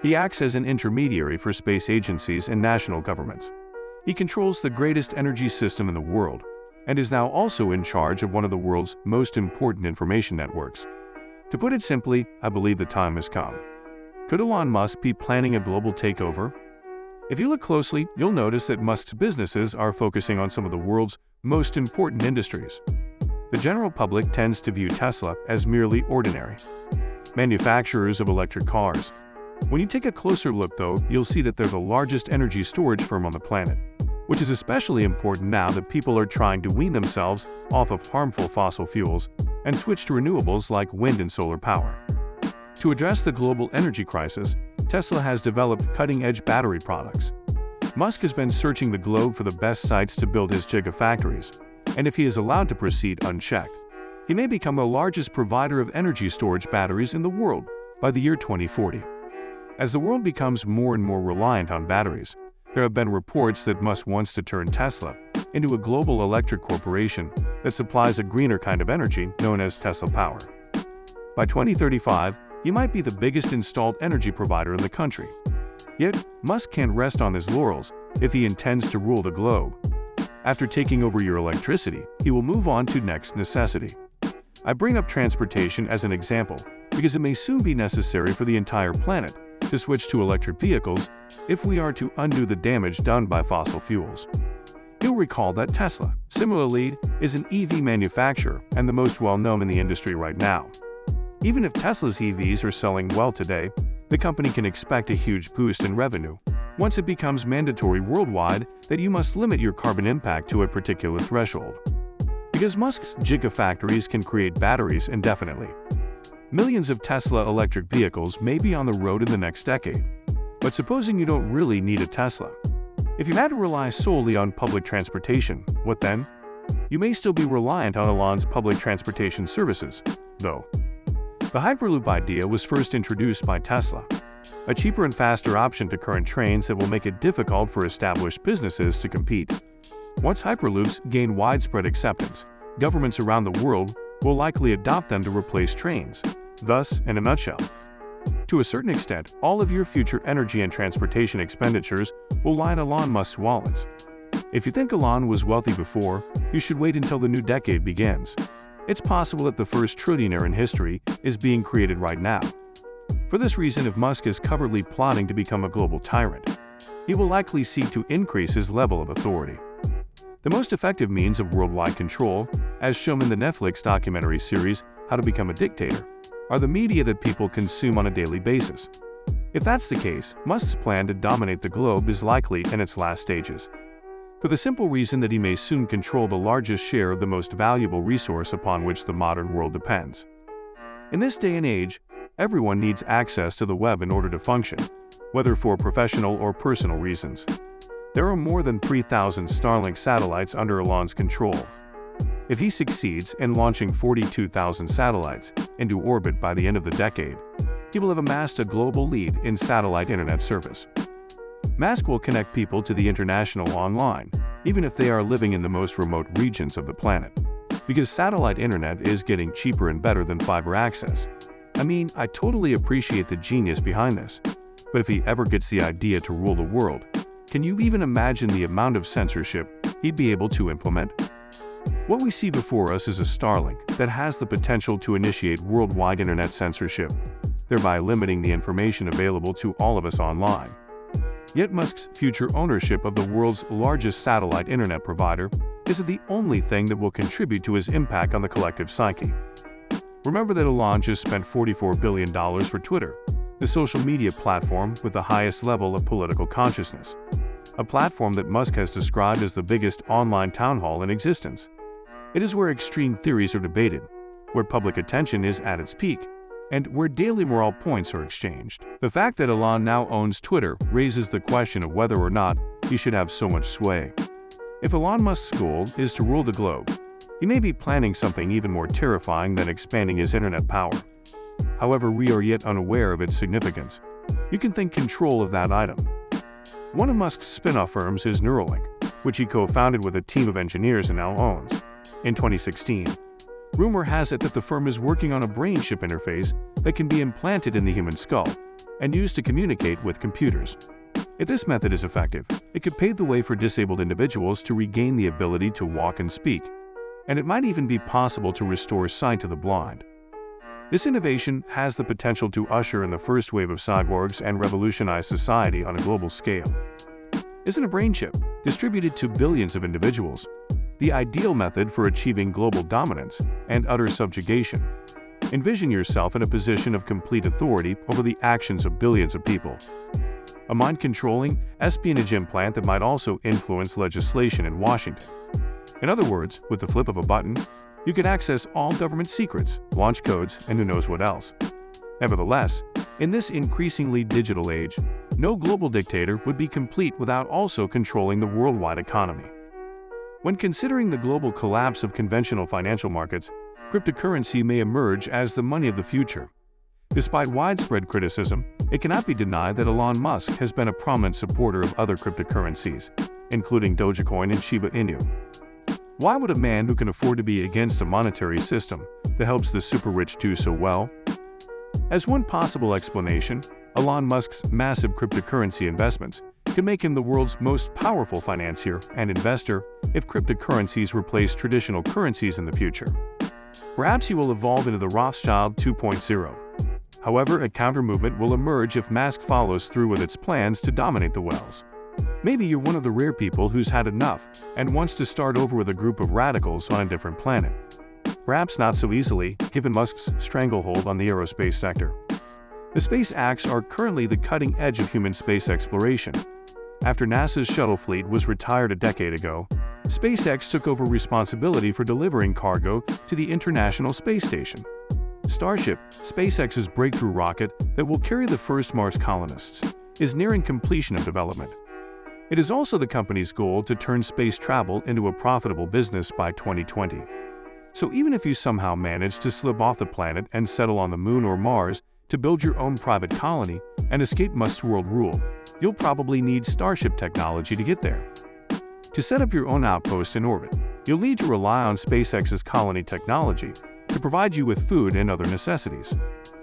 He acts as an intermediary for space agencies and national governments. He controls the greatest energy system in the world and is now also in charge of one of the world's most important information networks. To put it simply, I believe the time has come. Could Elon Musk be planning a global takeover? If you look closely, you'll notice that Musk's businesses are focusing on some of the world's most important industries. The general public tends to view Tesla as merely ordinary manufacturers of electric cars. When you take a closer look, though, you'll see that they're the largest energy storage firm on the planet, which is especially important now that people are trying to wean themselves off of harmful fossil fuels and switch to renewables like wind and solar power. To address the global energy crisis, Tesla has developed cutting-edge battery products. Musk has been searching the globe for the best sites to build his gigafactories, and if he is allowed to proceed unchecked, he may become the largest provider of energy storage batteries in the world by the year 2040. As the world becomes more and more reliant on batteries, there have been reports that Musk wants to turn Tesla into a global electric corporation that supplies a greener kind of energy known as Tesla Power. By 2035, he might be the biggest installed energy provider in the country. Yet, Musk can't rest on his laurels if he intends to rule the globe. After taking over your electricity, he will move on to next necessity. I bring up transportation as an example because it may soon be necessary for the entire planet to switch to electric vehicles if we are to undo the damage done by fossil fuels. You'll recall that Tesla, similarly, is an EV manufacturer and the most well-known in the industry right now. Even if Tesla's EVs are selling well today, the company can expect a huge boost in revenue once it becomes mandatory worldwide that you must limit your carbon impact to a particular threshold. Because Musk's gigafactories can create batteries indefinitely, millions of Tesla electric vehicles may be on the road in the next decade. But supposing you don't really need a Tesla, if you had to rely solely on public transportation, what then? You may still be reliant on Elon's public transportation services, though. The Hyperloop idea was first introduced by Tesla, a cheaper and faster option to current trains that will make it difficult for established businesses to compete. Once Hyperloops gain widespread acceptance, governments around the world will likely adopt them to replace trains. Thus, in a nutshell, to a certain extent, all of your future energy and transportation expenditures will line Elon Musk's wallets. If you think Elon was wealthy before, you should wait until the new decade begins. It's possible that the first trillionaire in history is being created right now. For this reason, if Musk is covertly plotting to become a global tyrant, he will likely seek to increase his level of authority. The most effective means of worldwide control, as shown in the Netflix documentary series How to Become a Dictator, are the media that people consume on a daily basis. If that's the case, Musk's plan to dominate the globe is likely in its last stages, for the simple reason that he may soon control the largest share of the most valuable resource upon which the modern world depends. In this day and age, everyone needs access to the web in order to function, whether for professional or personal reasons. There are more than 3,000 Starlink satellites under Elon's control. If he succeeds in launching 42,000 satellites into orbit by the end of the decade, he will have amassed a global lead in satellite internet service. Musk will connect people to the international online, even if they are living in the most remote regions of the planet. Because satellite internet is getting cheaper and better than fiber access. I mean, I totally appreciate the genius behind this, but if he ever gets the idea to rule the world, can you even imagine the amount of censorship he'd be able to implement? What we see before us is a Starlink that has the potential to initiate worldwide internet censorship, thereby limiting the information available to all of us online. Yet Musk's future ownership of the world's largest satellite internet provider isn't the only thing that will contribute to his impact on the collective psyche. Remember that Elon just spent $44 billion for Twitter, the social media platform with the highest level of political consciousness, a platform that Musk has described as the biggest online town hall in existence. It is where extreme theories are debated, where public attention is at its peak, and where daily morale points are exchanged. The fact that Elon now owns Twitter raises the question of whether or not he should have so much sway. If Elon Musk's goal is to rule the globe, he may be planning something even more terrifying than expanding his internet power. However, we are yet unaware of its significance. You can think control of that item. One of Musk's spin-off firms is Neuralink, which he co-founded with a team of engineers and now owns. In 2016, rumor has it that the firm is working on a brain chip interface that can be implanted in the human skull, and used to communicate with computers. If this method is effective, it could pave the way for disabled individuals to regain the ability to walk and speak, and it might even be possible to restore sight to the blind. This innovation has the potential to usher in the first wave of cyborgs and revolutionize society on a global scale. Isn't a brain chip, distributed to billions of individuals, the ideal method for achieving global dominance and utter subjugation? Envision yourself in a position of complete authority over the actions of billions of people. A mind-controlling, espionage implant that might also influence legislation in Washington. In other words, with the flip of a button, you could access all government secrets, launch codes, and who knows what else. Nevertheless, in this increasingly digital age, no global dictator would be complete without also controlling the worldwide economy. When considering the global collapse of conventional financial markets, cryptocurrency may emerge as the money of the future. Despite widespread criticism, it cannot be denied that Elon Musk has been a prominent supporter of other cryptocurrencies, including Dogecoin and Shiba Inu. Why would a man who can afford to be against a monetary system that helps the super-rich do so well? As one possible explanation, Elon Musk's massive cryptocurrency investments could make him the world's most powerful financier and investor if cryptocurrencies replace traditional currencies in the future. Perhaps he will evolve into the Rothschild 2.0. However, a counter-movement will emerge if Musk follows through with its plans to dominate the wells. Maybe you're one of the rare people who's had enough and wants to start over with a group of radicals on a different planet. Perhaps not so easily, given Musk's stranglehold on the aerospace sector. The SpaceX are currently the cutting edge of human space exploration. After NASA's shuttle fleet was retired a decade ago, SpaceX took over responsibility for delivering cargo to the International Space Station. Starship, SpaceX's breakthrough rocket that will carry the first Mars colonists, is nearing completion of development. It is also the company's goal to turn space travel into a profitable business by 2020. So even if you somehow manage to slip off the planet and settle on the Moon or Mars to build your own private colony and escape Musk's world rule, you'll probably need Starship technology to get there. To set up your own outpost in orbit, you'll need to rely on SpaceX's colony technology to provide you with food and other necessities.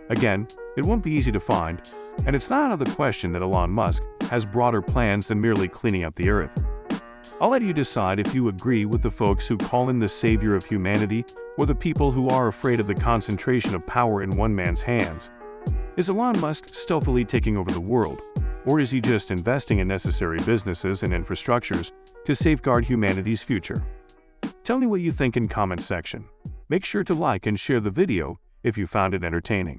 Again, it won't be easy to find, and it's not out of the question that Elon Musk has broader plans than merely cleaning up the Earth. I'll let you decide if you agree with the folks who call him the savior of humanity or the people who are afraid of the concentration of power in one man's hands. Is Elon Musk stealthily taking over the world, or is he just investing in necessary businesses and infrastructures to safeguard humanity's future? Tell me what you think in the comments section. Make sure to like and share the video if you found it entertaining.